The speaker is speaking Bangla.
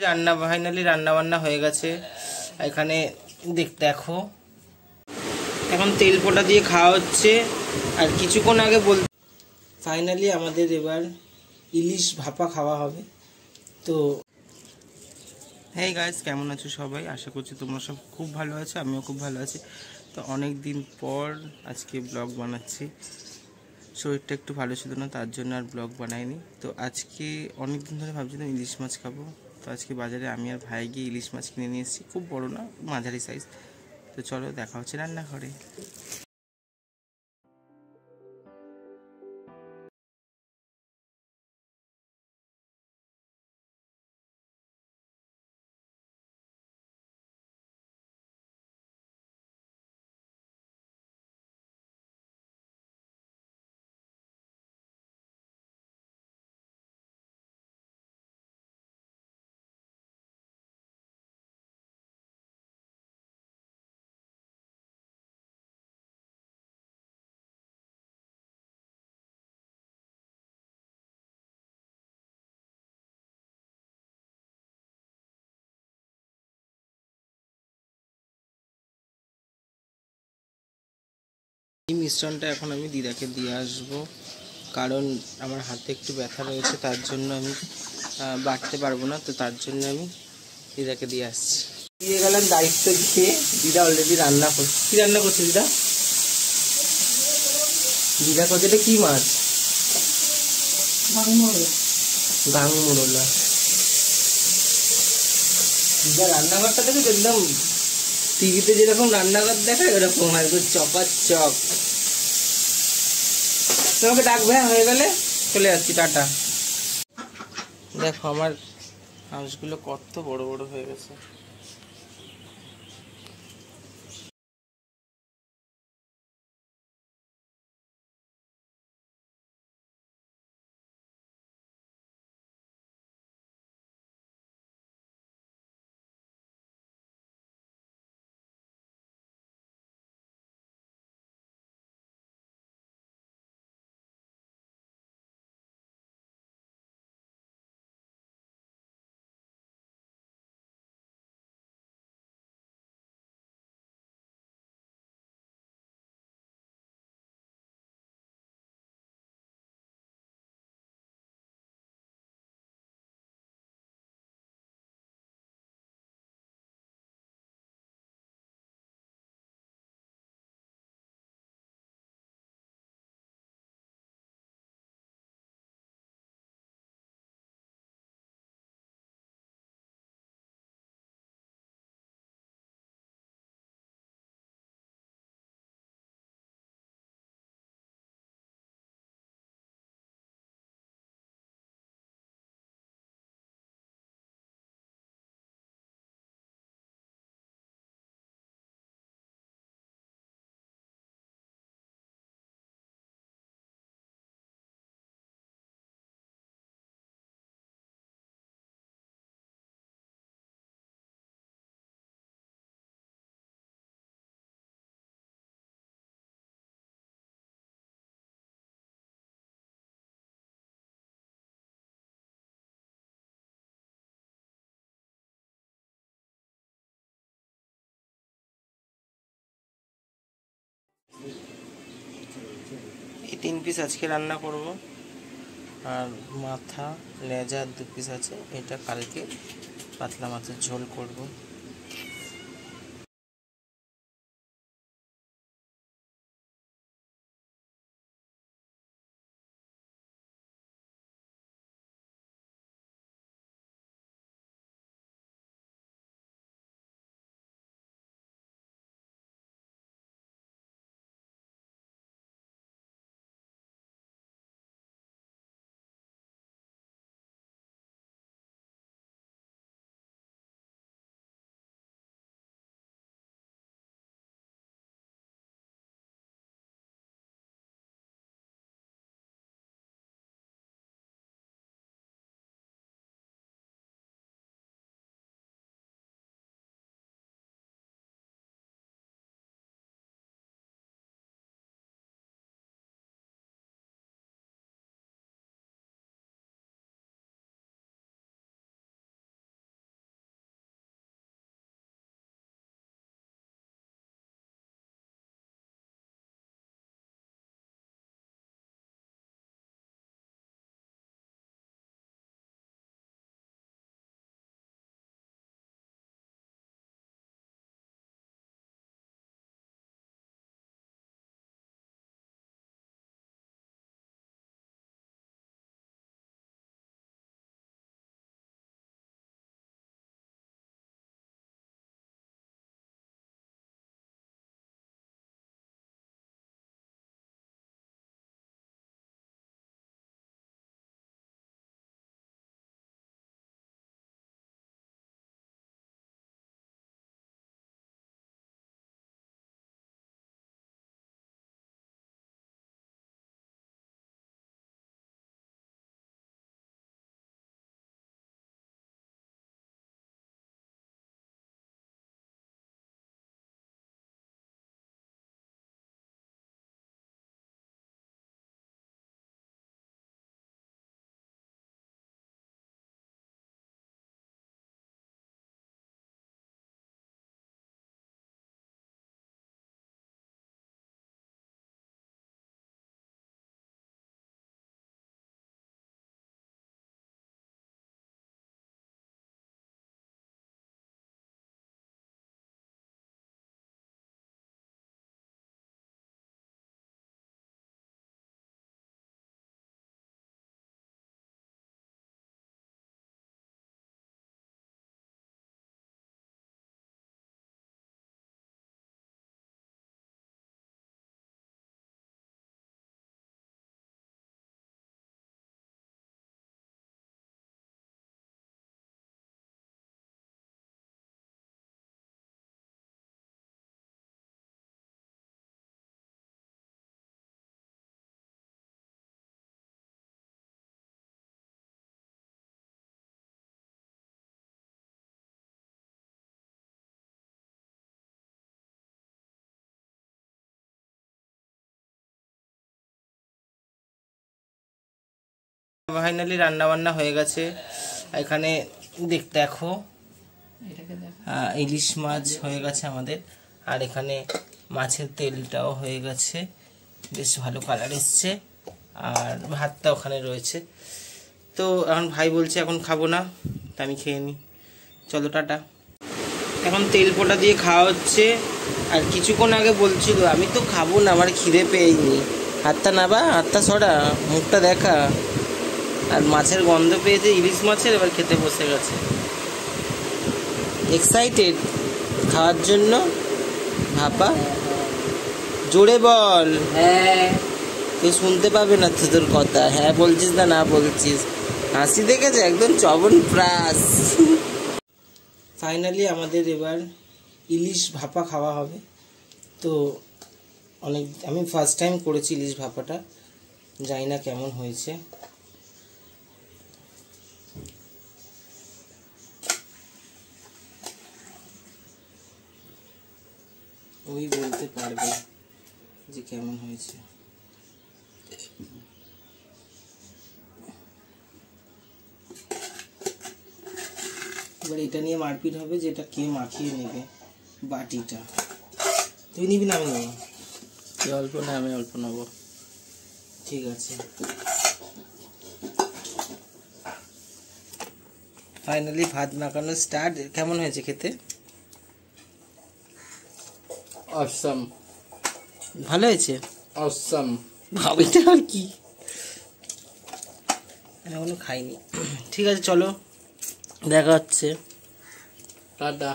রান্না ফাইনালি রান্না বান্না হয়ে গেছে। এখানে দেখো এখন তেল পোটা দিয়ে খাওয়া হচ্ছে। আর কিছুক্ষণ আগে ফাইনালি আমাদের এবার ইলিশ ভাপা খাওয়া হবে। তো হেই গাইস, কেমন আছো সবাই? আশা করছি তোমরা সব খুব ভালো আছো, আমিও খুব ভালো আছি। তো অনেক দিন পর আজকে ব্লগ বানাচ্ছি। শরীরটা একটু ভালো ছিল না, তার জন্য আর ব্লগ বানাইনি। তো আজকে অনেক দিন ধরে ভাবছিলাম ইলিশ মাছ খাবো। তো আজকে বাজারে আমি আর ভাই গিয়ে ইলিশ মাছ কিনে নিয়ে এসেছি, খুব বড় না, মাঝারি সাইজ। তো চলো দেখা হচ্ছে রান্নাঘরে। এই মিশ্রণটা এখন আমি দিদাকে দিয়ে আসবো, কারণ আমার হাতে একটু ব্যথা রয়েছে, তার জন্য আমি বাটতে পারবো না। তো তার জন্য আমি দিদাকে দিয়ে আসছি। দিয়ে গেলাম দায়িত্ব দিয়ে। দিদা অলরেডি রান্না করছে। কি রান্না করছে দিদা? দিদা করছে এটা কি মাছ? গাংমোরলা। দিদা রান্নাঘরটা দেখে একদম টিভিতে যেরকম রান্নাঘর দেখায় ওরকম একদম চকাচক। তোমাকে ডাকবে, হয়ে গেলে চলে যাচ্ছি, টাটা। দেখো আমার হাঁসগুলো কত বড় বড় হয়ে গেছে। এই 3 পিস আজকে রান্না করব, আর মাথা লেজা 2 পিস আছে, এটা কালকে পাতলা মাছের ঝোল করব। ফাইনালি রান্না বান্না হয়ে গেছে। এখানে দেখো ইলিশ মাছ হয়ে গেছে আমাদের, আর এখানে মাছের তেলটাও হয়ে গেছে, বেশ ভালো কালার এসছে, আর ভাতটা ওখানে রয়েছে। তো এখন ভাই বলছে এখন খাবো না, তা আমি খেয়ে নিই। চলো টাটা। এখন তেল পোটা দিয়ে খাওয়া হচ্ছে, আর কিছুক্ষণ আগে বলছিল আমি তো খাবো না, আমার খিদে পেয়েনি। হাতটা নাবা, হাতটা সরা, মুখটা দেখা, আর মাছের গন্ধ পেয়েছে ইলিশ মাছের, এবার খেতে বসে গেছে। এক্সাইটেড খাওয়ার জন্য। ভাপা জোরে বল। হ্যাঁ, তুই শুনতে পাবে না তো তোর কথা, হ্যাঁ বলছিস না না বলছিস। হাসি দেখেছে একদম চবন প্রাস। ফাইনালি আমাদের এবার ইলিশ ভাপা খাওয়া হবে। তো আমি ফার্স্ট টাইম করেছি ইলিশ ভাপাটা, জানি না কেমন হয়েছে। ওই বলতে পারবে যে কেমন হয়েছে। এবার এটা নিয়ে মারপিট হবে যে এটা কে মাখিয়ে নেবে বাটিটা। তুই নিবি না আমি নেবো? তুই অল্প না, আমি অল্প নেবো। ঠিক আছে। ফাইনালি ভাত মাখানো স্টার্ট। কেমন হয়েছে খেতে? অসম। ভালো হয়েছে? অসম। ভাবিটা আর কি, এখনো খাইনি। ঠিক আছে চলো, দেখা হচ্ছে, টাটা।